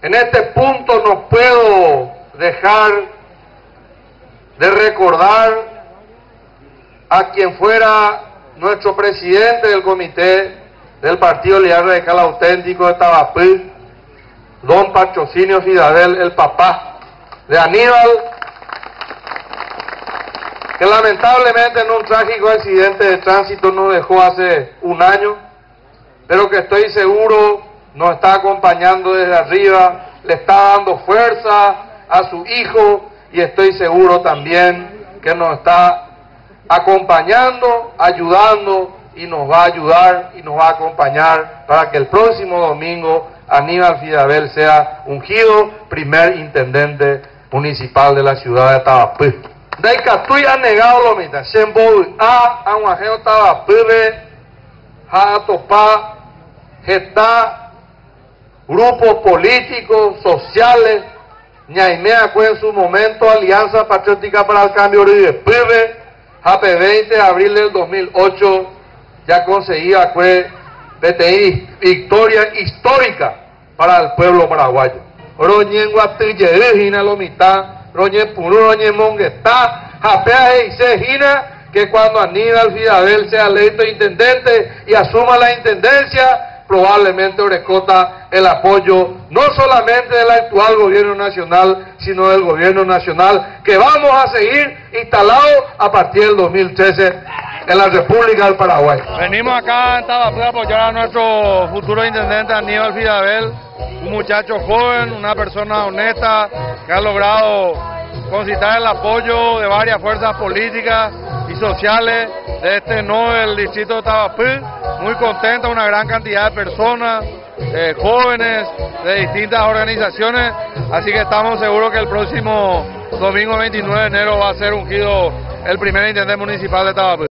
En este punto no puedo dejar de recordar a quien fuera nuestro presidente del comité del Partido Liberal Radical Auténtico de Tabapú, don Patrocinio Fidabel, el papá de Aníbal, que lamentablemente en un trágico accidente de tránsito nos dejó hace un año, pero que estoy seguro nos está acompañando desde arriba, le está dando fuerza a su hijo y estoy seguro también que nos está acompañando, ayudando y nos va a ayudar y nos va a acompañar para que el próximo domingo Aníbal Fidabel sea ungido primer intendente municipal de la ciudad de Tabapú. Daikatui ha negado lo mismo, Shembo a Aguajeo Tabapú, Jatopa, Geta, grupos políticos, sociales, Ñaimea fue en su momento Alianza Patriótica para el Cambio de Pibe, JP 20 de abril del 2008, ya conseguía fue PTI, victoria histórica para el pueblo paraguayo. Roñen Guatille, Gina Lomita, Roñen Puru, Roñen Monguetá, Japea y Gina, que cuando Aníbal Fidabel sea electo intendente y asuma la intendencia, probablemente recota el apoyo no solamente del actual gobierno nacional, sino del gobierno nacional que vamos a seguir instalados a partir del 2013 en la República del Paraguay. Venimos acá en Tabapú a apoyar a nuestro futuro intendente Aníbal Fidabel, un muchacho joven, una persona honesta que ha logrado concitar el apoyo de varias fuerzas políticas y sociales de este nodo del distrito de Tabapú. Muy contenta, una gran cantidad de personas, jóvenes de distintas organizaciones, así que estamos seguros que el próximo domingo 29 de enero va a ser ungido el primer intendente municipal de Tabapú.